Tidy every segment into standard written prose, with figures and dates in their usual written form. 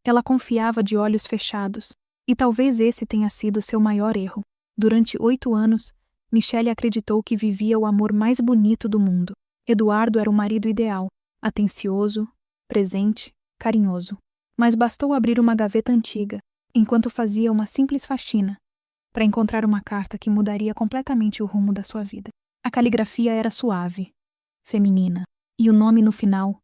Ela confiava de olhos fechados, e talvez esse tenha sido seu maior erro. Durante 8 anos, Michelle acreditou que vivia o amor mais bonito do mundo. Eduardo era o marido ideal, atencioso, presente, carinhoso. Mas bastou abrir uma gaveta antiga, enquanto fazia uma simples faxina, para encontrar uma carta que mudaria completamente o rumo da sua vida. A caligrafia era suave, feminina, e o nome no final,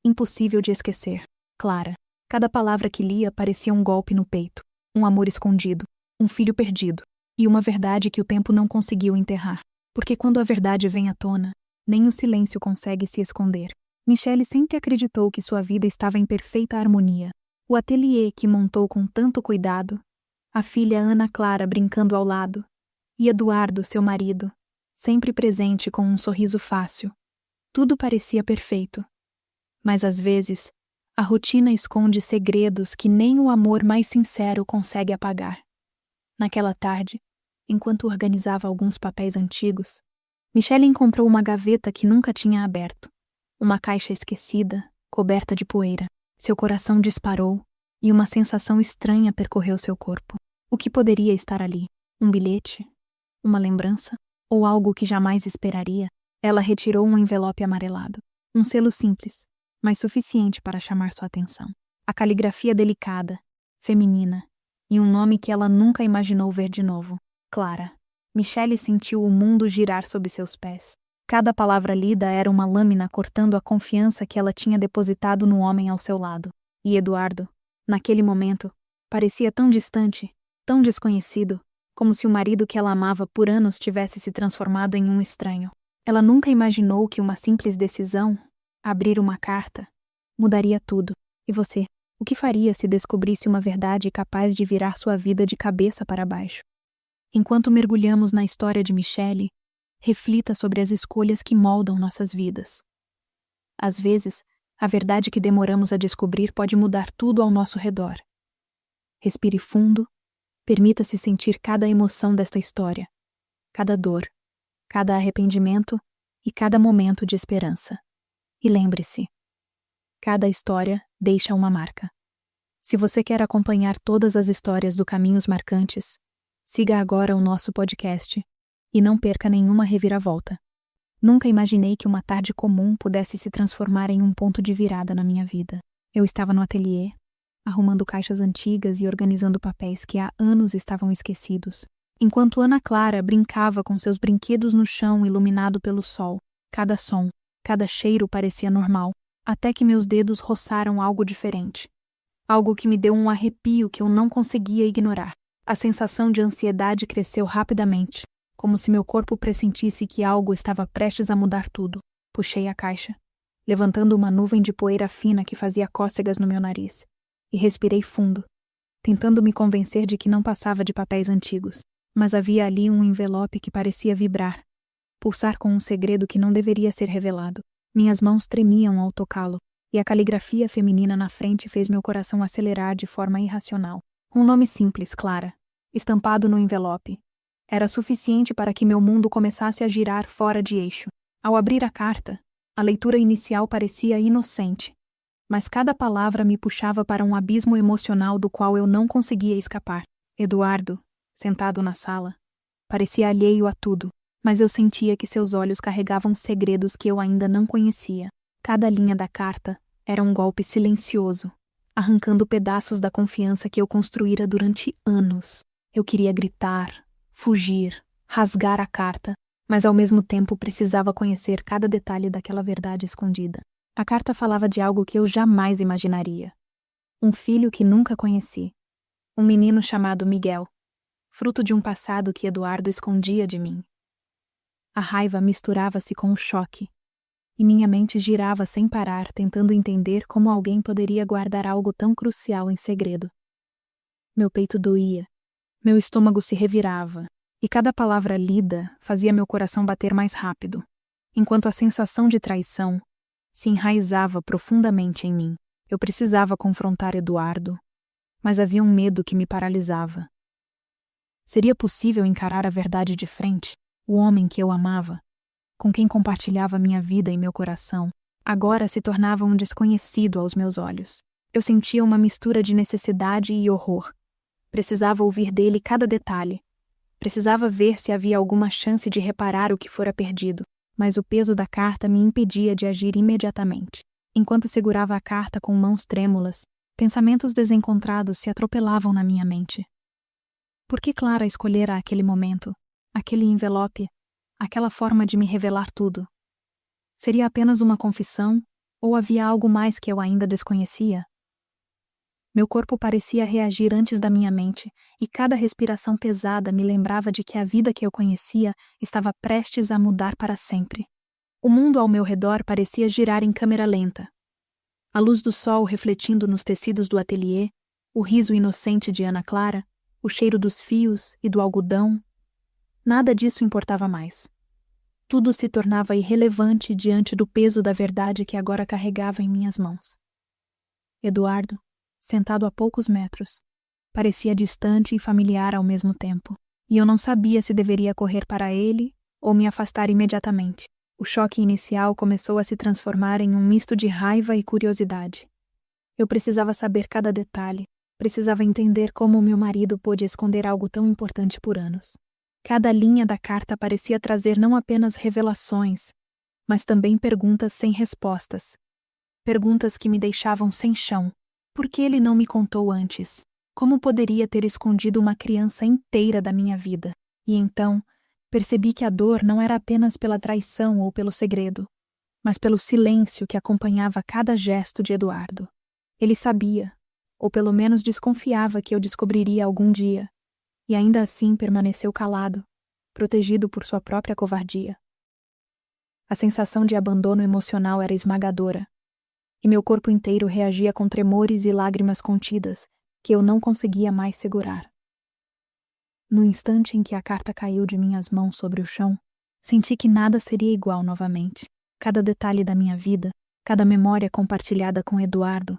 impossível de esquecer, Clara. Cada palavra que lia parecia um golpe no peito, um amor escondido, um filho perdido, e uma verdade que o tempo não conseguiu enterrar. Porque quando a verdade vem à tona, nem o silêncio consegue se esconder. Michelle sempre acreditou que sua vida estava em perfeita harmonia. O ateliê que montou com tanto cuidado, a filha Ana Clara brincando ao lado, e Eduardo, seu marido, sempre presente com um sorriso fácil. Tudo parecia perfeito. Mas às vezes, a rotina esconde segredos que nem o amor mais sincero consegue apagar. Naquela tarde, enquanto organizava alguns papéis antigos, Michelle encontrou uma gaveta que nunca tinha aberto. Uma caixa esquecida, coberta de poeira. Seu coração disparou e uma sensação estranha percorreu seu corpo. O que poderia estar ali? Um bilhete? Uma lembrança? Ou algo que jamais esperaria? Ela retirou um envelope amarelado. Um selo simples, mas suficiente para chamar sua atenção. A caligrafia delicada, feminina, e um nome que ela nunca imaginou ver de novo. Clara. Michelle sentiu o mundo girar sob seus pés. Cada palavra lida era uma lâmina cortando a confiança que ela tinha depositado no homem ao seu lado. E Eduardo, naquele momento, parecia tão distante, tão desconhecido, como se o marido que ela amava por anos tivesse se transformado em um estranho. Ela nunca imaginou que uma simples decisão, abrir uma carta, mudaria tudo. E você, o que faria se descobrisse uma verdade capaz de virar sua vida de cabeça para baixo? Enquanto mergulhamos na história de Michelle, reflita sobre as escolhas que moldam nossas vidas. Às vezes, a verdade que demoramos a descobrir pode mudar tudo ao nosso redor. Respire fundo, permita-se sentir cada emoção desta história, cada dor, cada arrependimento e cada momento de esperança. E lembre-se, cada história deixa uma marca. Se você quer acompanhar todas as histórias do Caminhos Marcantes, siga agora o nosso podcast e não perca nenhuma reviravolta. Nunca imaginei que uma tarde comum pudesse se transformar em um ponto de virada na minha vida. Eu estava no ateliê, arrumando caixas antigas e organizando papéis que há anos estavam esquecidos, enquanto Ana Clara brincava com seus brinquedos no chão iluminado pelo sol. Cada som, cada cheiro parecia normal, até que meus dedos roçaram algo diferente. Algo que me deu um arrepio que eu não conseguia ignorar. A sensação de ansiedade cresceu rapidamente, como se meu corpo pressentisse que algo estava prestes a mudar tudo. Puxei a caixa, levantando uma nuvem de poeira fina que fazia cócegas no meu nariz, e respirei fundo, tentando me convencer de que não passava de papéis antigos. Mas havia ali um envelope que parecia vibrar, pulsar com um segredo que não deveria ser revelado. Minhas mãos tremiam ao tocá-lo, e a caligrafia feminina na frente fez meu coração acelerar de forma irracional. Um nome simples, Clara, estampado no envelope. Era suficiente para que meu mundo começasse a girar fora de eixo. Ao abrir a carta, a leitura inicial parecia inocente, mas cada palavra me puxava para um abismo emocional do qual eu não conseguia escapar. Eduardo, sentado na sala, parecia alheio a tudo, mas eu sentia que seus olhos carregavam segredos que eu ainda não conhecia. Cada linha da carta era um golpe silencioso, arrancando pedaços da confiança que eu construíra durante anos. Eu queria gritar, fugir, rasgar a carta, mas ao mesmo tempo precisava conhecer cada detalhe daquela verdade escondida. A carta falava de algo que eu jamais imaginaria. Um filho que nunca conheci. Um menino chamado Miguel, fruto de um passado que Eduardo escondia de mim. A raiva misturava-se com o choque, e minha mente girava sem parar, tentando entender como alguém poderia guardar algo tão crucial em segredo. Meu peito doía, meu estômago se revirava, e cada palavra lida fazia meu coração bater mais rápido, enquanto a sensação de traição se enraizava profundamente em mim. Eu precisava confrontar Eduardo, mas havia um medo que me paralisava. Seria possível encarar a verdade de frente? O homem que eu amava, com quem compartilhava minha vida e meu coração, agora se tornava um desconhecido aos meus olhos. Eu sentia uma mistura de necessidade e horror. Precisava ouvir dele cada detalhe. Precisava ver se havia alguma chance de reparar o que fora perdido, mas o peso da carta me impedia de agir imediatamente. Enquanto segurava a carta com mãos trêmulas, pensamentos desencontrados se atropelavam na minha mente. Por que Clara escolhera aquele momento, aquele envelope, aquela forma de me revelar tudo? Seria apenas uma confissão, ou havia algo mais que eu ainda desconhecia? Meu corpo parecia reagir antes da minha mente, e cada respiração pesada me lembrava de que a vida que eu conhecia estava prestes a mudar para sempre. O mundo ao meu redor parecia girar em câmera lenta. A luz do sol refletindo nos tecidos do ateliê, o riso inocente de Ana Clara, o cheiro dos fios e do algodão, nada disso importava mais. Tudo se tornava irrelevante diante do peso da verdade que agora carregava em minhas mãos. Eduardo, sentado a poucos metros, parecia distante e familiar ao mesmo tempo, e eu não sabia se deveria correr para ele ou me afastar imediatamente. O choque inicial começou a se transformar em um misto de raiva e curiosidade. Eu precisava saber cada detalhe, precisava entender como meu marido pôde esconder algo tão importante por anos. Cada linha da carta parecia trazer não apenas revelações, mas também perguntas sem respostas. Perguntas que me deixavam sem chão. Por que ele não me contou antes? Como poderia ter escondido uma criança inteira da minha vida? E então, percebi que a dor não era apenas pela traição ou pelo segredo, mas pelo silêncio que acompanhava cada gesto de Eduardo. Ele sabia, ou pelo menos desconfiava que eu descobriria algum dia, e ainda assim permaneceu calado, protegido por sua própria covardia. A sensação de abandono emocional era esmagadora, e meu corpo inteiro reagia com tremores e lágrimas contidas que eu não conseguia mais segurar. No instante em que a carta caiu de minhas mãos sobre o chão, senti que nada seria igual novamente. Cada detalhe da minha vida, cada memória compartilhada com Eduardo,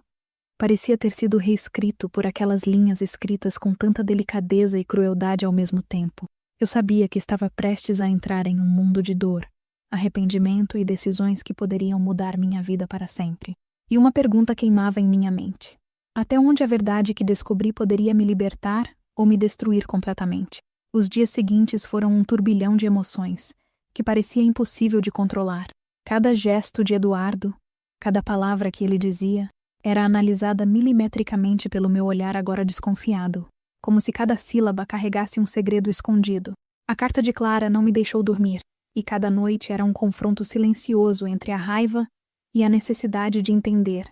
parecia ter sido reescrito por aquelas linhas escritas com tanta delicadeza e crueldade ao mesmo tempo. Eu sabia que estava prestes a entrar em um mundo de dor, arrependimento e decisões que poderiam mudar minha vida para sempre. E uma pergunta queimava em minha mente. Até onde a verdade que descobri poderia me libertar ou me destruir completamente? Os dias seguintes foram um turbilhão de emoções, que parecia impossível de controlar. Cada gesto de Eduardo, cada palavra que ele dizia, era analisada milimetricamente pelo meu olhar agora desconfiado, como se cada sílaba carregasse um segredo escondido. A carta de Clara não me deixou dormir, e cada noite era um confronto silencioso entre a raiva e a necessidade de entender,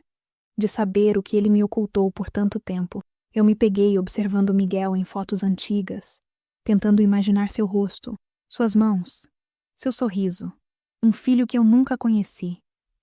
de saber o que ele me ocultou por tanto tempo. Eu me peguei observando Miguel em fotos antigas, tentando imaginar seu rosto, suas mãos, seu sorriso. Um filho que eu nunca conheci.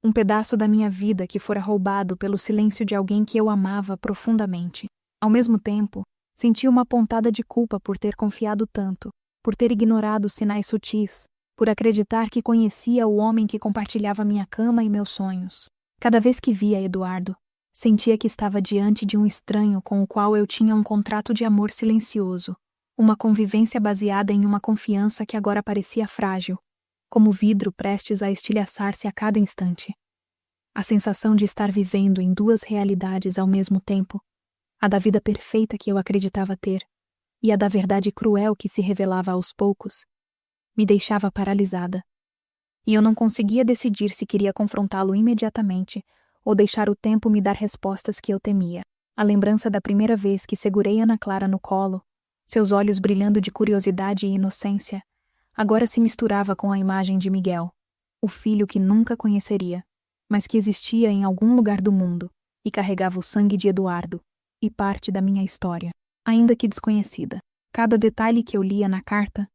Um pedaço da minha vida que fora roubado pelo silêncio de alguém que eu amava profundamente. Ao mesmo tempo, senti uma pontada de culpa por ter confiado tanto, por ter ignorado os sinais sutis, por acreditar que conhecia o homem que compartilhava minha cama e meus sonhos. Cada vez que via Eduardo, sentia que estava diante de um estranho com o qual eu tinha um contrato de amor silencioso, uma convivência baseada em uma confiança que agora parecia frágil, como vidro prestes a estilhaçar-se a cada instante. A sensação de estar vivendo em duas realidades ao mesmo tempo, a da vida perfeita que eu acreditava ter, e a da verdade cruel que se revelava aos poucos, me deixava paralisada. E eu não conseguia decidir se queria confrontá-lo imediatamente ou deixar o tempo me dar respostas que eu temia. A lembrança da primeira vez que segurei Ana Clara no colo, seus olhos brilhando de curiosidade e inocência, agora se misturava com a imagem de Miguel, o filho que nunca conheceria, mas que existia em algum lugar do mundo e carregava o sangue de Eduardo e parte da minha história, ainda que desconhecida. Cada detalhe que eu lia na carta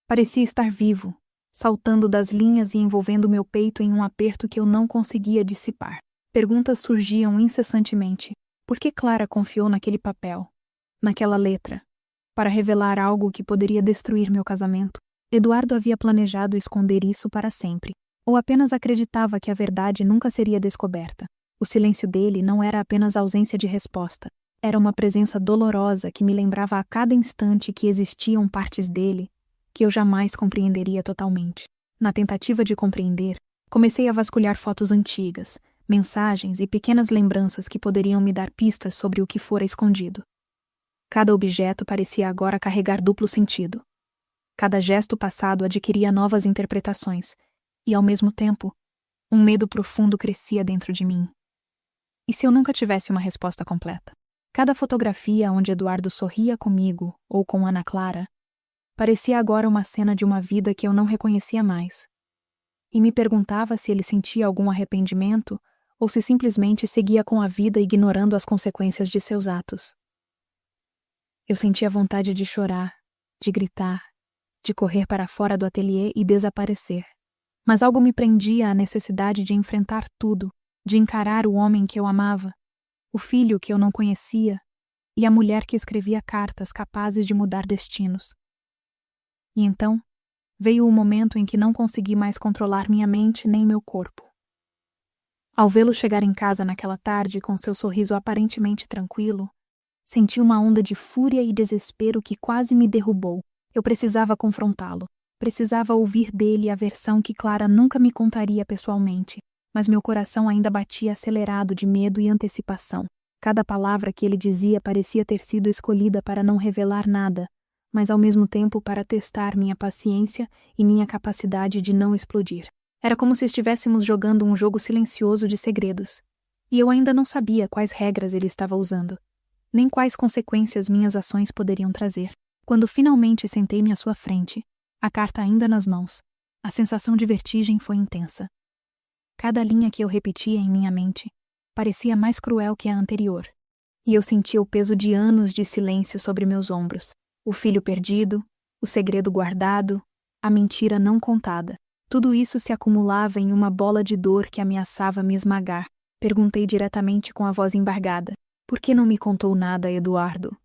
parecia estar vivo, saltando das linhas e envolvendo meu peito em um aperto que eu não conseguia dissipar. Perguntas surgiam incessantemente. Por que Clara confiou naquele papel, naquela letra, para revelar algo que poderia destruir meu casamento? Eduardo havia planejado esconder isso para sempre, ou apenas acreditava que a verdade nunca seria descoberta. O silêncio dele não era apenas ausência de resposta, era uma presença dolorosa que me lembrava a cada instante que existiam partes dele que eu jamais compreenderia totalmente. Na tentativa de compreender, comecei a vasculhar fotos antigas, mensagens e pequenas lembranças que poderiam me dar pistas sobre o que fora escondido. Cada objeto parecia agora carregar duplo sentido. Cada gesto passado adquiria novas interpretações, e, ao mesmo tempo, um medo profundo crescia dentro de mim. E se eu nunca tivesse uma resposta completa? Cada fotografia onde Eduardo sorria comigo ou com Ana Clara parecia agora uma cena de uma vida que eu não reconhecia mais. E me perguntava se ele sentia algum arrependimento ou se simplesmente seguia com a vida ignorando as consequências de seus atos. Eu sentia vontade de chorar, de gritar, de correr para fora do ateliê e desaparecer. Mas algo me prendia à necessidade de enfrentar tudo, de encarar o homem que eu amava, o filho que eu não conhecia e a mulher que escrevia cartas capazes de mudar destinos. E então, veio o momento em que não consegui mais controlar minha mente nem meu corpo. Ao vê-lo chegar em casa naquela tarde com seu sorriso aparentemente tranquilo, senti uma onda de fúria e desespero que quase me derrubou. Eu precisava confrontá-lo. Precisava ouvir dele a versão que Clara nunca me contaria pessoalmente, mas meu coração ainda batia acelerado de medo e antecipação. Cada palavra que ele dizia parecia ter sido escolhida para não revelar nada, mas ao mesmo tempo para testar minha paciência e minha capacidade de não explodir. Era como se estivéssemos jogando um jogo silencioso de segredos, e eu ainda não sabia quais regras ele estava usando, nem quais consequências minhas ações poderiam trazer. Quando finalmente sentei-me à sua frente, a carta ainda nas mãos, a sensação de vertigem foi intensa. Cada linha que eu repetia em minha mente parecia mais cruel que a anterior, e eu sentia o peso de anos de silêncio sobre meus ombros. O filho perdido, o segredo guardado, a mentira não contada. Tudo isso se acumulava em uma bola de dor que ameaçava me esmagar. Perguntei diretamente com a voz embargada: por que não me contou nada, Eduardo?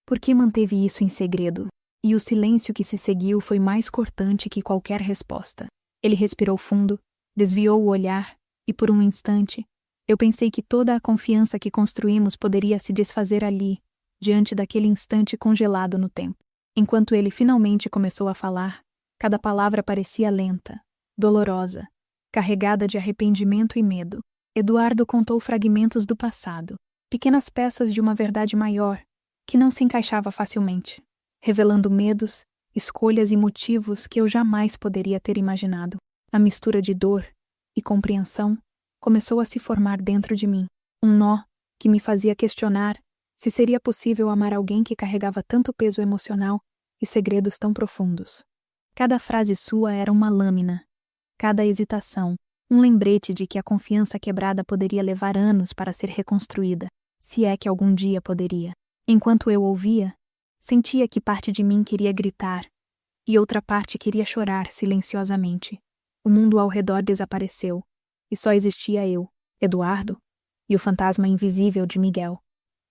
Por que manteve isso em segredo? E o silêncio que se seguiu foi mais cortante que qualquer resposta. Ele respirou fundo, desviou o olhar, e por um instante, eu pensei que toda a confiança que construímos poderia se desfazer ali, diante daquele instante congelado no tempo. Enquanto ele finalmente começou a falar, cada palavra parecia lenta, dolorosa, carregada de arrependimento e medo. Eduardo contou fragmentos do passado, pequenas peças de uma verdade maior, que não se encaixava facilmente, revelando medos, escolhas e motivos que eu jamais poderia ter imaginado. A mistura de dor e compreensão começou a se formar dentro de mim, um nó que me fazia questionar se seria possível amar alguém que carregava tanto peso emocional e segredos tão profundos. Cada frase sua era uma lâmina, cada hesitação, um lembrete de que a confiança quebrada poderia levar anos para ser reconstruída, se é que algum dia poderia. Enquanto eu ouvia, sentia que parte de mim queria gritar e outra parte queria chorar silenciosamente. O mundo ao redor desapareceu, e só existia eu, Eduardo, e o fantasma invisível de Miguel,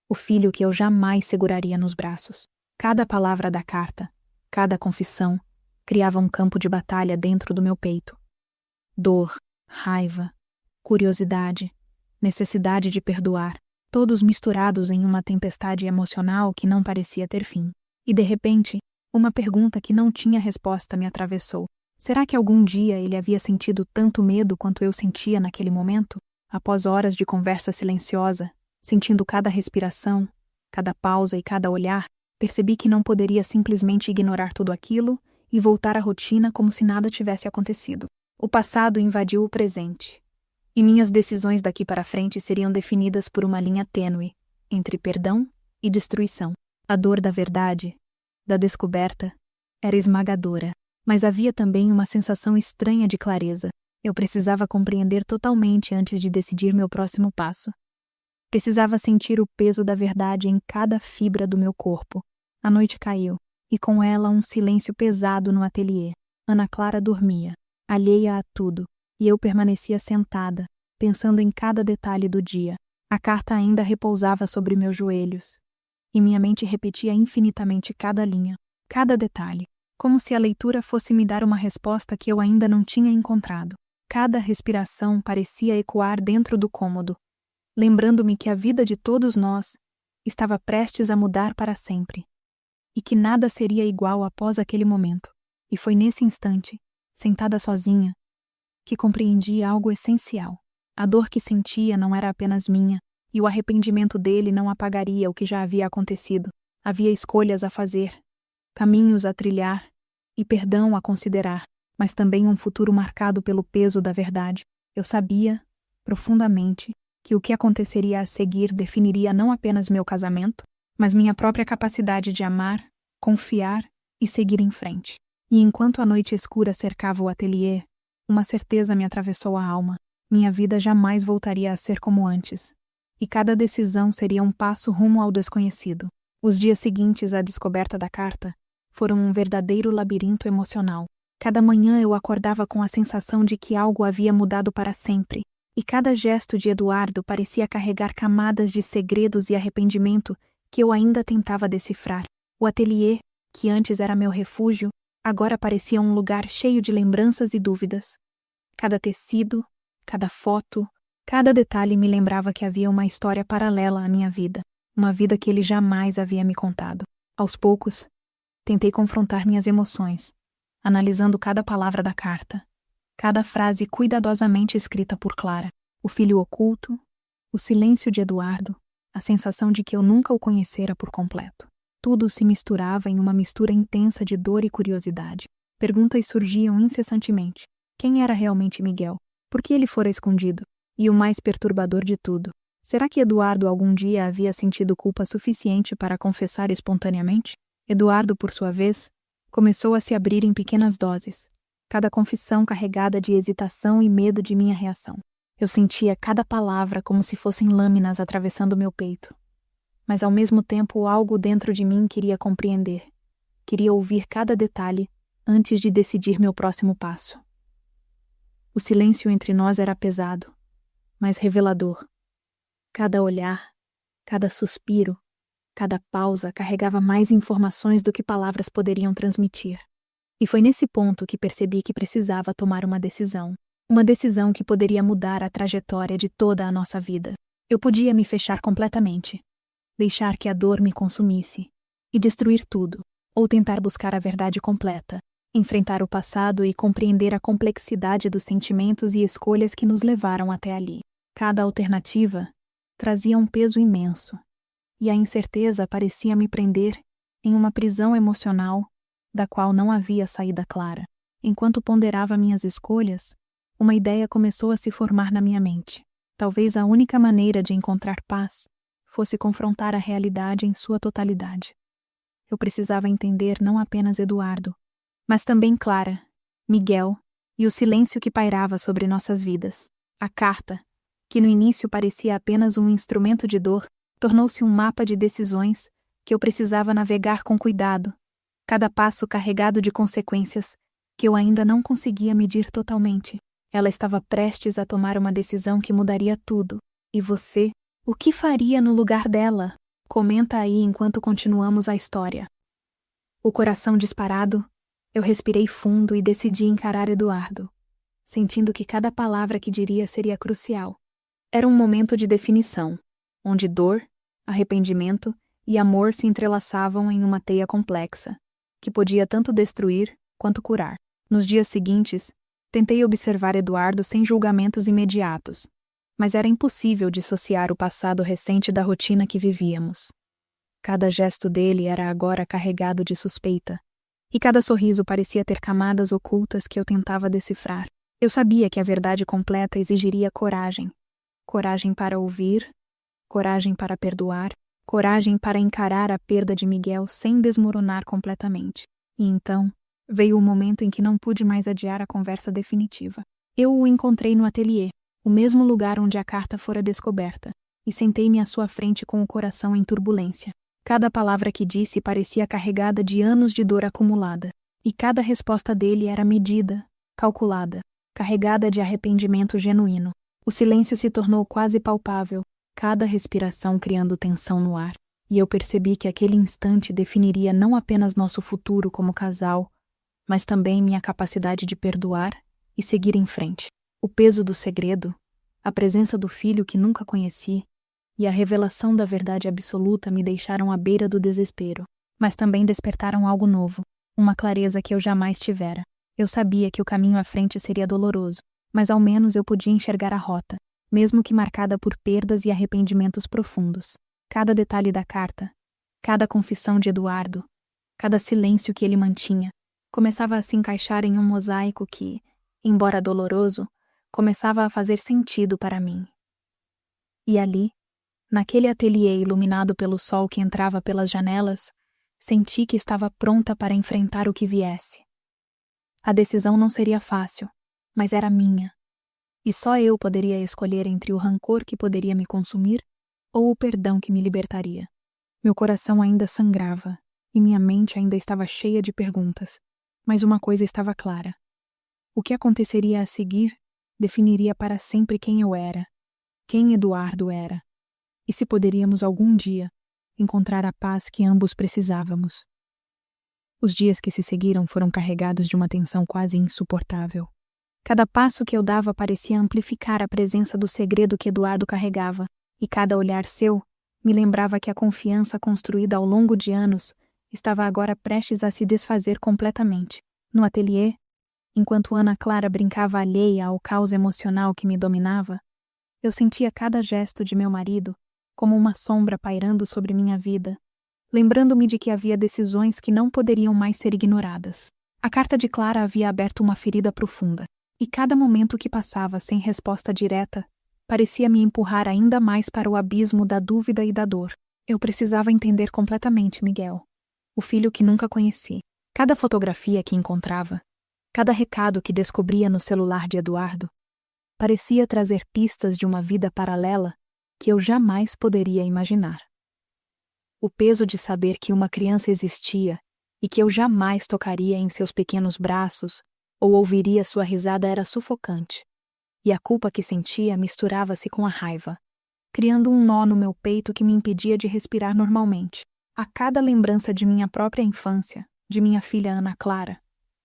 o filho que eu jamais seguraria nos braços. Cada palavra da carta, cada confissão, criava um campo de batalha dentro do meu peito. Dor, raiva, curiosidade, necessidade de perdoar, todos misturados em uma tempestade emocional que não parecia ter fim. E de repente, uma pergunta que não tinha resposta me atravessou. Será que algum dia ele havia sentido tanto medo quanto eu sentia naquele momento? Após horas de conversa silenciosa, sentindo cada respiração, cada pausa e cada olhar, percebi que não poderia simplesmente ignorar tudo aquilo e voltar à rotina como se nada tivesse acontecido. O passado invadiu o presente, e minhas decisões daqui para frente seriam definidas por uma linha tênue entre perdão e destruição. A dor da verdade, da descoberta, era esmagadora, mas havia também uma sensação estranha de clareza. Eu precisava compreender totalmente antes de decidir meu próximo passo. Precisava sentir o peso da verdade em cada fibra do meu corpo. A noite caiu, e com ela um silêncio pesado no ateliê. Ana Clara dormia, alheia a tudo, e eu permanecia sentada, pensando em cada detalhe do dia. A carta ainda repousava sobre meus joelhos, e minha mente repetia infinitamente cada linha, cada detalhe, como se a leitura fosse me dar uma resposta que eu ainda não tinha encontrado. Cada respiração parecia ecoar dentro do cômodo, lembrando-me que a vida de todos nós estava prestes a mudar para sempre, e que nada seria igual após aquele momento. E foi nesse instante, sentada sozinha, que compreendi algo essencial. A dor que sentia não era apenas minha, e o arrependimento dele não apagaria o que já havia acontecido. Havia escolhas a fazer, caminhos a trilhar e perdão a considerar, mas também um futuro marcado pelo peso da verdade. Eu sabia, profundamente, que o que aconteceria a seguir definiria não apenas meu casamento, mas minha própria capacidade de amar, confiar e seguir em frente. E enquanto a noite escura cercava o ateliê, uma certeza me atravessou a alma. Minha vida jamais voltaria a ser como antes. E cada decisão seria um passo rumo ao desconhecido. Os dias seguintes à descoberta da carta foram um verdadeiro labirinto emocional. Cada manhã eu acordava com a sensação de que algo havia mudado para sempre, e cada gesto de Eduardo parecia carregar camadas de segredos e arrependimento que eu ainda tentava decifrar. O ateliê, que antes era meu refúgio, agora parecia um lugar cheio de lembranças e dúvidas. Cada tecido, cada foto, cada detalhe me lembrava que havia uma história paralela à minha vida, uma vida que ele jamais havia me contado. Aos poucos, tentei confrontar minhas emoções, analisando cada palavra da carta, cada frase cuidadosamente escrita por Clara, o filho oculto, o silêncio de Eduardo, a sensação de que eu nunca o conhecera por completo. Tudo se misturava em uma mistura intensa de dor e curiosidade. Perguntas surgiam incessantemente. Quem era realmente Miguel? Por que ele fora escondido? E o mais perturbador de tudo, será que Eduardo algum dia havia sentido culpa suficiente para confessar espontaneamente? Eduardo, por sua vez, começou a se abrir em pequenas doses, cada confissão carregada de hesitação e medo de minha reação. Eu sentia cada palavra como se fossem lâminas atravessando meu peito. Mas ao mesmo tempo algo dentro de mim queria compreender. Queria ouvir cada detalhe antes de decidir meu próximo passo. O silêncio entre nós era pesado, mas revelador. Cada olhar, cada suspiro, cada pausa carregava mais informações do que palavras poderiam transmitir. E foi nesse ponto que percebi que precisava tomar uma decisão. Uma decisão que poderia mudar a trajetória de toda a nossa vida. Eu podia me fechar completamente, deixar que a dor me consumisse e destruir tudo, ou tentar buscar a verdade completa, enfrentar o passado e compreender a complexidade dos sentimentos e escolhas que nos levaram até ali. Cada alternativa trazia um peso imenso, e a incerteza parecia me prender em uma prisão emocional da qual não havia saída clara. Enquanto ponderava minhas escolhas, uma ideia começou a se formar na minha mente. Talvez a única maneira de encontrar paz fosse confrontar a realidade em sua totalidade. Eu precisava entender não apenas Eduardo, mas também Clara, Miguel e o silêncio que pairava sobre nossas vidas. A carta, que no início parecia apenas um instrumento de dor, tornou-se um mapa de decisões que eu precisava navegar com cuidado, cada passo carregado de consequências que eu ainda não conseguia medir totalmente. Ela estava prestes a tomar uma decisão que mudaria tudo. E você? O que faria no lugar dela? Comenta aí enquanto continuamos a história. O coração disparado, eu respirei fundo e decidi encarar Eduardo, sentindo que cada palavra que diria seria crucial. Era um momento de definição, onde dor, arrependimento e amor se entrelaçavam em uma teia complexa, que podia tanto destruir quanto curar. Nos dias seguintes, tentei observar Eduardo sem julgamentos imediatos, mas era impossível dissociar o passado recente da rotina que vivíamos. Cada gesto dele era agora carregado de suspeita, e cada sorriso parecia ter camadas ocultas que eu tentava decifrar. Eu sabia que a verdade completa exigiria coragem. Coragem para ouvir, coragem para perdoar, coragem para encarar a perda de Miguel sem desmoronar completamente. E então, veio o momento em que não pude mais adiar a conversa definitiva. Eu o encontrei no ateliê, o mesmo lugar onde a carta fora descoberta, e sentei-me à sua frente com o coração em turbulência. Cada palavra que disse parecia carregada de anos de dor acumulada, e cada resposta dele era medida, calculada, carregada de arrependimento genuíno. O silêncio se tornou quase palpável, cada respiração criando tensão no ar, e eu percebi que aquele instante definiria não apenas nosso futuro como casal, mas também minha capacidade de perdoar e seguir em frente. O peso do segredo, a presença do filho que nunca conheci e a revelação da verdade absoluta me deixaram à beira do desespero, mas também despertaram algo novo, uma clareza que eu jamais tivera. Eu sabia que o caminho à frente seria doloroso, mas ao menos eu podia enxergar a rota, mesmo que marcada por perdas e arrependimentos profundos. Cada detalhe da carta, cada confissão de Eduardo, cada silêncio que ele mantinha, começava a se encaixar em um mosaico que, embora doloroso, começava a fazer sentido para mim. E ali, naquele ateliê iluminado pelo sol que entrava pelas janelas, senti que estava pronta para enfrentar o que viesse. A decisão não seria fácil, mas era minha. E só eu poderia escolher entre o rancor que poderia me consumir ou o perdão que me libertaria. Meu coração ainda sangrava e minha mente ainda estava cheia de perguntas, mas uma coisa estava clara. O que aconteceria a seguir definiria para sempre quem eu era, quem Eduardo era, e se poderíamos algum dia encontrar a paz que ambos precisávamos. Os dias que se seguiram foram carregados de uma tensão quase insuportável. Cada passo que eu dava parecia amplificar a presença do segredo que Eduardo carregava, e cada olhar seu me lembrava que a confiança construída ao longo de anos estava agora prestes a se desfazer completamente. No ateliê, enquanto Ana Clara brincava alheia ao caos emocional que me dominava, eu sentia cada gesto de meu marido como uma sombra pairando sobre minha vida, lembrando-me de que havia decisões que não poderiam mais ser ignoradas. A carta de Clara havia aberto uma ferida profunda, e cada momento que passava sem resposta direta parecia me empurrar ainda mais para o abismo da dúvida e da dor. Eu precisava entender completamente Miguel, o filho que nunca conheci. Cada fotografia que encontrava, cada recado que descobria no celular de Eduardo, parecia trazer pistas de uma vida paralela que eu jamais poderia imaginar. O peso de saber que uma criança existia e que eu jamais tocaria em seus pequenos braços ou ouviria sua risada era sufocante, e a culpa que sentia misturava-se com a raiva, criando um nó no meu peito que me impedia de respirar normalmente. A cada lembrança de minha própria infância, de minha filha Ana Clara,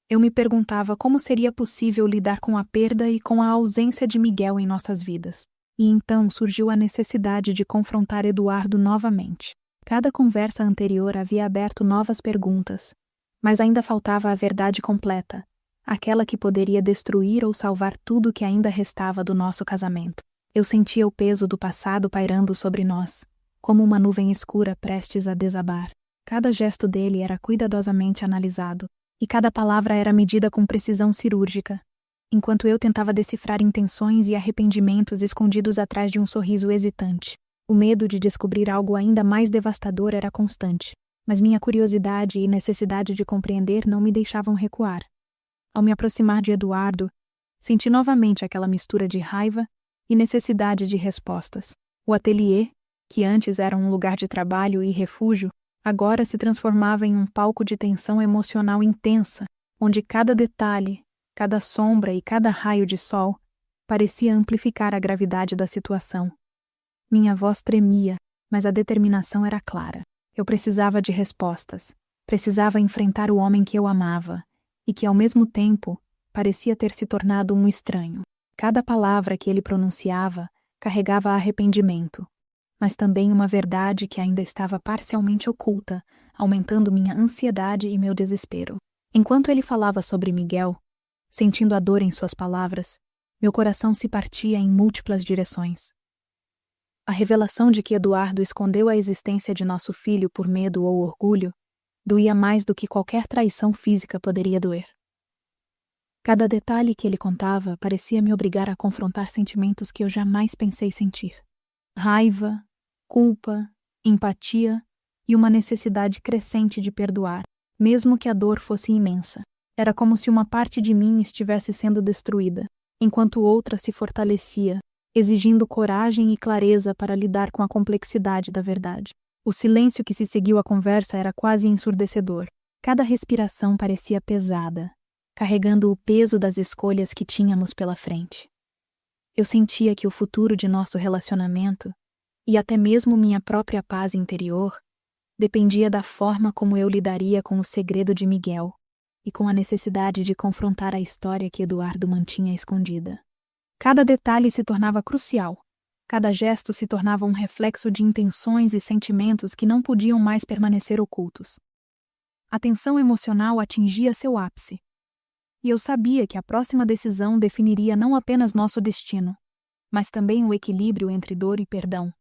eu me perguntava como seria possível lidar com a perda e com a ausência de Miguel em nossas vidas. E então surgiu a necessidade de confrontar Eduardo novamente. Cada conversa anterior havia aberto novas perguntas, mas ainda faltava a verdade completa, aquela que poderia destruir ou salvar tudo que ainda restava do nosso casamento. Eu sentia o peso do passado pairando sobre nós, como uma nuvem escura prestes a desabar. Cada gesto dele era cuidadosamente analisado, e cada palavra era medida com precisão cirúrgica, enquanto eu tentava decifrar intenções e arrependimentos escondidos atrás de um sorriso hesitante. O medo de descobrir algo ainda mais devastador era constante, mas minha curiosidade e necessidade de compreender não me deixavam recuar. Ao me aproximar de Eduardo, senti novamente aquela mistura de raiva e necessidade de respostas. O ateliê, que antes era um lugar de trabalho e refúgio, agora se transformava em um palco de tensão emocional intensa, onde cada detalhe, cada sombra e cada raio de sol parecia amplificar a gravidade da situação. Minha voz tremia, mas a determinação era clara. Eu precisava de respostas. Precisava enfrentar o homem que eu amava e que, ao mesmo tempo, parecia ter se tornado um estranho. Cada palavra que ele pronunciava carregava arrependimento, mas também uma verdade que ainda estava parcialmente oculta, aumentando minha ansiedade e meu desespero. Enquanto ele falava sobre Miguel, sentindo a dor em suas palavras, meu coração se partia em múltiplas direções. A revelação de que Eduardo escondeu a existência de nosso filho por medo ou orgulho doía mais do que qualquer traição física poderia doer. Cada detalhe que ele contava parecia me obrigar a confrontar sentimentos que eu jamais pensei sentir. Raiva, culpa, empatia e uma necessidade crescente de perdoar, mesmo que a dor fosse imensa. Era como se uma parte de mim estivesse sendo destruída, enquanto outra se fortalecia, exigindo coragem e clareza para lidar com a complexidade da verdade. O silêncio que se seguiu à conversa era quase ensurdecedor. Cada respiração parecia pesada, carregando o peso das escolhas que tínhamos pela frente. Eu sentia que o futuro de nosso relacionamento, e até mesmo minha própria paz interior, dependia da forma como eu lidaria com o segredo de Miguel e com a necessidade de confrontar a história que Eduardo mantinha escondida. Cada detalhe se tornava crucial. Cada gesto se tornava um reflexo de intenções e sentimentos que não podiam mais permanecer ocultos. A tensão emocional atingia seu ápice. E eu sabia que a próxima decisão definiria não apenas nosso destino, mas também o equilíbrio entre dor e perdão.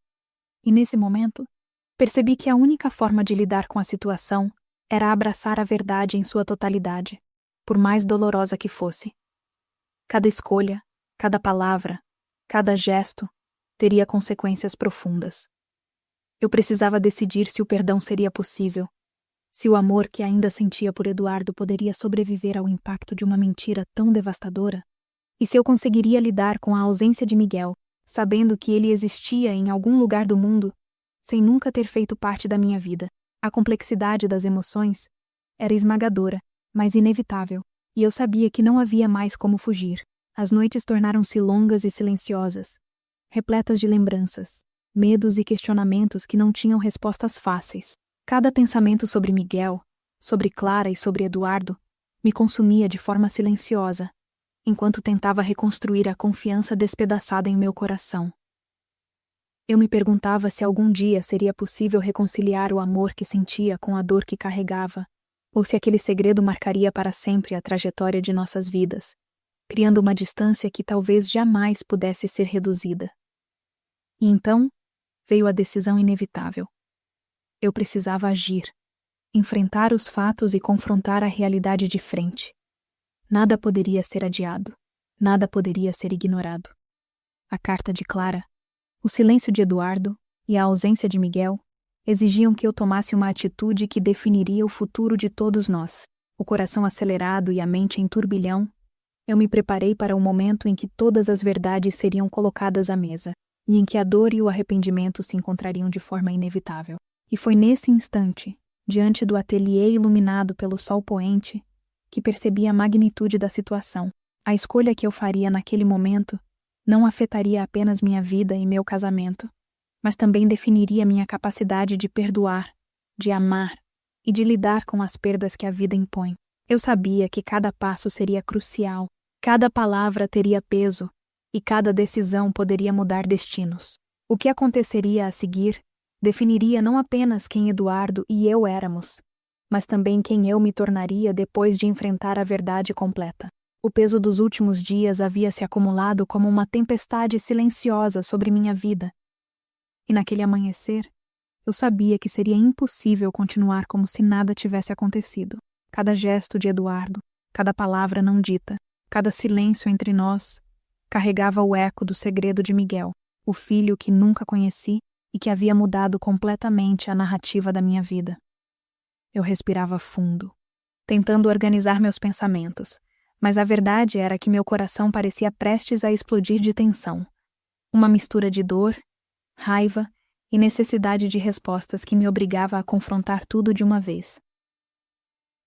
E nesse momento, percebi que a única forma de lidar com a situação era abraçar a verdade em sua totalidade, por mais dolorosa que fosse. Cada escolha, cada palavra, cada gesto teria consequências profundas. Eu precisava decidir se o perdão seria possível, se o amor que ainda sentia por Eduardo poderia sobreviver ao impacto de uma mentira tão devastadora, e se eu conseguiria lidar com a ausência de Miguel, sabendo que ele existia em algum lugar do mundo, sem nunca ter feito parte da minha vida. A complexidade das emoções era esmagadora, mas inevitável, e eu sabia que não havia mais como fugir. As noites tornaram-se longas e silenciosas, repletas de lembranças, medos e questionamentos que não tinham respostas fáceis. Cada pensamento sobre Miguel, sobre Clara e sobre Eduardo me consumia de forma silenciosa, enquanto tentava reconstruir a confiança despedaçada em meu coração. Eu me perguntava se algum dia seria possível reconciliar o amor que sentia com a dor que carregava, ou se aquele segredo marcaria para sempre a trajetória de nossas vidas, criando uma distância que talvez jamais pudesse ser reduzida. E então veio a decisão inevitável. Eu precisava agir, enfrentar os fatos e confrontar a realidade de frente. Nada poderia ser adiado, nada poderia ser ignorado. A carta de Clara, o silêncio de Eduardo e a ausência de Miguel exigiam que eu tomasse uma atitude que definiria o futuro de todos nós. O coração acelerado e a mente em turbilhão, eu me preparei para o momento em que todas as verdades seriam colocadas à mesa, e em que a dor e o arrependimento se encontrariam de forma inevitável. E foi nesse instante, diante do ateliê iluminado pelo sol poente, que percebi a magnitude da situação. A escolha que eu faria naquele momento não afetaria apenas minha vida e meu casamento, mas também definiria minha capacidade de perdoar, de amar e de lidar com as perdas que a vida impõe. Eu sabia que cada passo seria crucial, cada palavra teria peso e cada decisão poderia mudar destinos. O que aconteceria a seguir definiria não apenas quem Eduardo e eu éramos, mas também quem eu me tornaria depois de enfrentar a verdade completa. O peso dos últimos dias havia se acumulado como uma tempestade silenciosa sobre minha vida. E naquele amanhecer, eu sabia que seria impossível continuar como se nada tivesse acontecido. Cada gesto de Eduardo, cada palavra não dita, cada silêncio entre nós, carregava o eco do segredo de Miguel, o filho que nunca conheci e que havia mudado completamente a narrativa da minha vida. Eu respirava fundo, tentando organizar meus pensamentos, mas a verdade era que meu coração parecia prestes a explodir de tensão. Uma mistura de dor, raiva e necessidade de respostas que me obrigava a confrontar tudo de uma vez.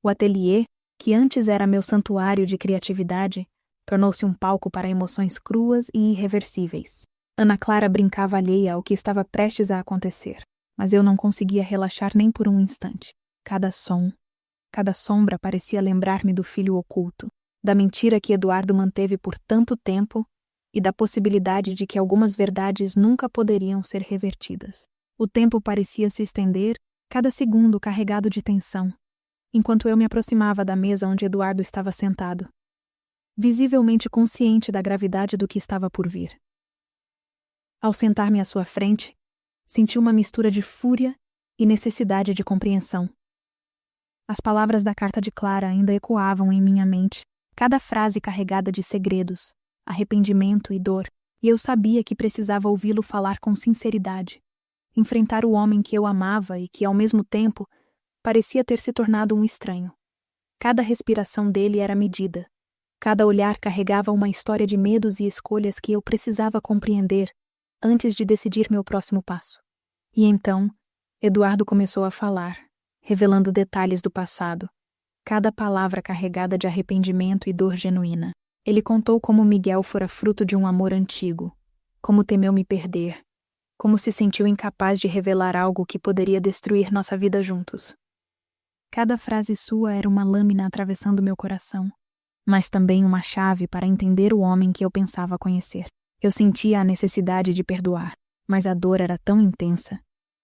O ateliê, que antes era meu santuário de criatividade, tornou-se um palco para emoções cruas e irreversíveis. Ana Clara brincava alheia ao que estava prestes a acontecer, mas eu não conseguia relaxar nem por um instante. Cada som, cada sombra parecia lembrar-me do filho oculto, da mentira que Eduardo manteve por tanto tempo e da possibilidade de que algumas verdades nunca poderiam ser revertidas. O tempo parecia se estender, cada segundo carregado de tensão, enquanto eu me aproximava da mesa onde Eduardo estava sentado, visivelmente consciente da gravidade do que estava por vir. Ao sentar-me à sua frente, senti uma mistura de fúria e necessidade de compreensão. As palavras da carta de Clara ainda ecoavam em minha mente, cada frase carregada de segredos, arrependimento e dor, e eu sabia que precisava ouvi-lo falar com sinceridade, enfrentar o homem que eu amava e que, ao mesmo tempo, parecia ter se tornado um estranho. Cada respiração dele era medida, cada olhar carregava uma história de medos e escolhas que eu precisava compreender antes de decidir meu próximo passo. E então, Eduardo começou a falar, revelando detalhes do passado, cada palavra carregada de arrependimento e dor genuína. Ele contou como Miguel fora fruto de um amor antigo, como temeu me perder, como se sentiu incapaz de revelar algo que poderia destruir nossa vida juntos. Cada frase sua era uma lâmina atravessando meu coração, mas também uma chave para entender o homem que eu pensava conhecer. Eu sentia a necessidade de perdoar, mas a dor era tão intensa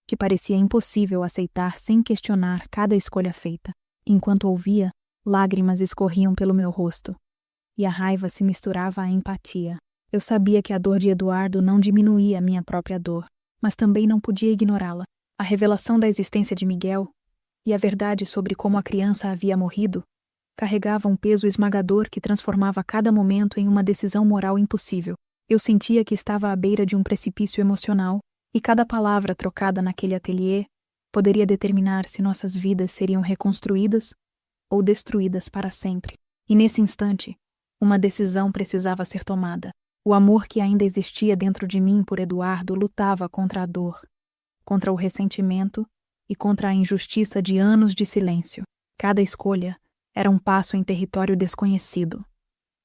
que parecia impossível aceitar sem questionar cada escolha feita. Enquanto ouvia, lágrimas escorriam pelo meu rosto, e a raiva se misturava à empatia. Eu sabia que a dor de Eduardo não diminuía a minha própria dor, mas também não podia ignorá-la. A revelação da existência de Miguel e a verdade sobre como a criança havia morrido carregava um peso esmagador que transformava cada momento em uma decisão moral impossível. Eu sentia que estava à beira de um precipício emocional, e cada palavra trocada naquele ateliê poderia determinar se nossas vidas seriam reconstruídas ou destruídas para sempre. E nesse instante, uma decisão precisava ser tomada. O amor que ainda existia dentro de mim por Eduardo lutava contra a dor, contra o ressentimento e contra a injustiça de anos de silêncio. Cada escolha era um passo em território desconhecido.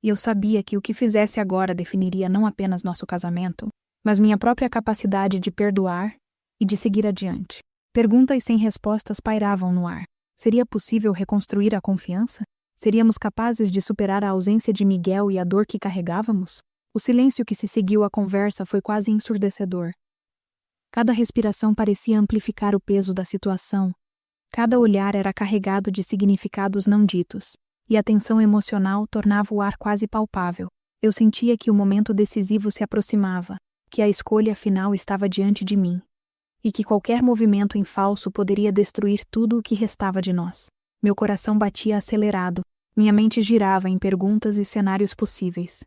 E eu sabia que o que fizesse agora definiria não apenas nosso casamento, mas minha própria capacidade de perdoar e de seguir adiante. Perguntas sem respostas pairavam no ar. Seria possível reconstruir a confiança? Seríamos capazes de superar a ausência de Miguel e a dor que carregávamos? O silêncio que se seguiu à conversa foi quase ensurdecedor. Cada respiração parecia amplificar o peso da situação. Cada olhar era carregado de significados não ditos, e a tensão emocional tornava o ar quase palpável. Eu sentia que o momento decisivo se aproximava, que a escolha final estava diante de mim, e que qualquer movimento em falso poderia destruir tudo o que restava de nós. Meu coração batia acelerado, minha mente girava em perguntas e cenários possíveis,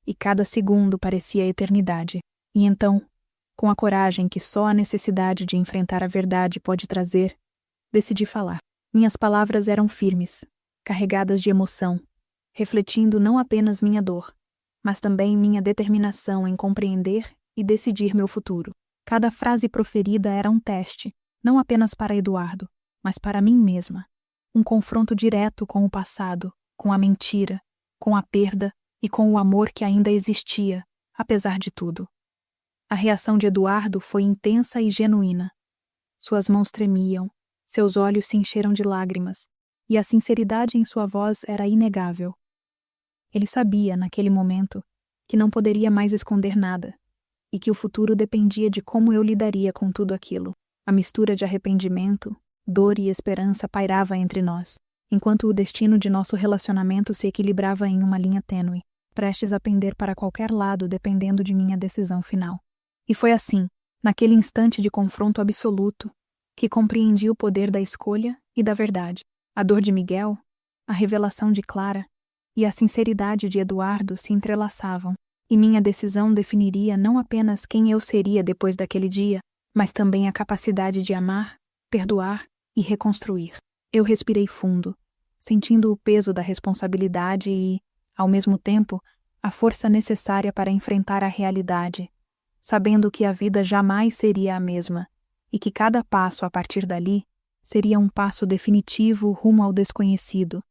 e cada segundo parecia eternidade. E então, com a coragem que só a necessidade de enfrentar a verdade pode trazer, decidi falar. Minhas palavras eram firmes, carregadas de emoção, refletindo não apenas minha dor, mas também minha determinação em compreender e decidir meu futuro. Cada frase proferida era um teste, não apenas para Eduardo, mas para mim mesma. Um confronto direto com o passado, com a mentira, com a perda e com o amor que ainda existia, apesar de tudo. A reação de Eduardo foi intensa e genuína. Suas mãos tremiam, seus olhos se encheram de lágrimas, e a sinceridade em sua voz era inegável. Ele sabia, naquele momento, que não poderia mais esconder nada, e que o futuro dependia de como eu lidaria com tudo aquilo. A mistura de arrependimento, dor e esperança pairava entre nós, enquanto o destino de nosso relacionamento se equilibrava em uma linha tênue, prestes a pender para qualquer lado dependendo de minha decisão final. E foi assim, naquele instante de confronto absoluto, que compreendi o poder da escolha e da verdade. A dor de Miguel, a revelação de Clara e a sinceridade de Eduardo se entrelaçavam, e minha decisão definiria não apenas quem eu seria depois daquele dia, mas também a capacidade de amar, perdoar e reconstruir. Eu respirei fundo, sentindo o peso da responsabilidade e, ao mesmo tempo, a força necessária para enfrentar a realidade, sabendo que a vida jamais seria a mesma, e que cada passo a partir dali seria um passo definitivo rumo ao desconhecido,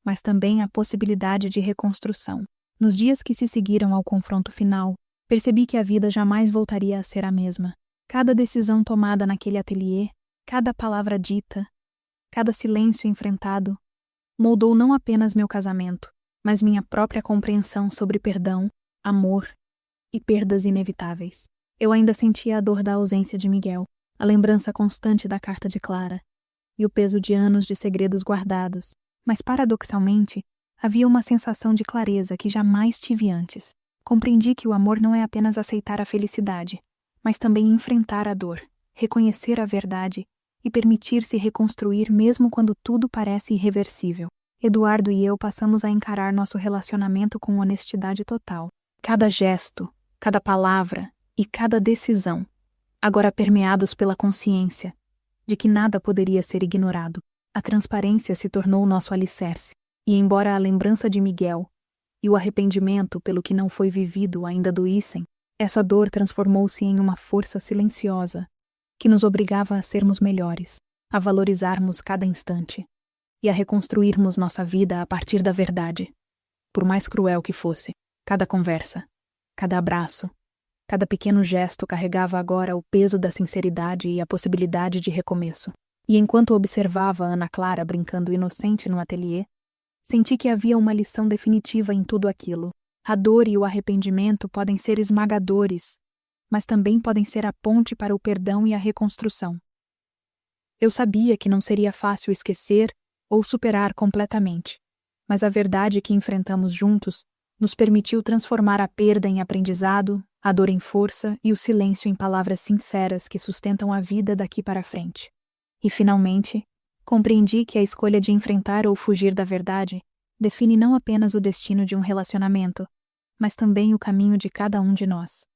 mas também a possibilidade de reconstrução. Nos dias que se seguiram ao confronto final, percebi que a vida jamais voltaria a ser a mesma. Cada decisão tomada naquele ateliê, cada palavra dita, cada silêncio enfrentado, moldou não apenas meu casamento, mas minha própria compreensão sobre perdão, amor e perdas inevitáveis. Eu ainda sentia a dor da ausência de Miguel, a lembrança constante da carta de Clara e o peso de anos de segredos guardados, mas paradoxalmente, havia uma sensação de clareza que jamais tive antes. Compreendi que o amor não é apenas aceitar a felicidade, mas também enfrentar a dor, reconhecer a verdade e permitir-se reconstruir mesmo quando tudo parece irreversível. Eduardo e eu passamos a encarar nosso relacionamento com honestidade total. Cada gesto, cada palavra e cada decisão, agora permeados pela consciência de que nada poderia ser ignorado. A transparência se tornou nosso alicerce, e embora a lembrança de Miguel e o arrependimento pelo que não foi vivido ainda doíssem, essa dor transformou-se em uma força silenciosa que nos obrigava a sermos melhores, a valorizarmos cada instante e a reconstruirmos nossa vida a partir da verdade. Por mais cruel que fosse, cada conversa, cada abraço, cada pequeno gesto carregava agora o peso da sinceridade e a possibilidade de recomeço. E enquanto observava Ana Clara brincando inocente no ateliê, senti que havia uma lição definitiva em tudo aquilo. A dor e o arrependimento podem ser esmagadores, mas também podem ser a ponte para o perdão e a reconstrução. Eu sabia que não seria fácil esquecer ou superar completamente, mas a verdade que enfrentamos juntos Nos permitiu transformar a perda em aprendizado, a dor em força e o silêncio em palavras sinceras que sustentam a vida daqui para frente. E, finalmente, compreendi que a escolha de enfrentar ou fugir da verdade define não apenas o destino de um relacionamento, mas também o caminho de cada um de nós.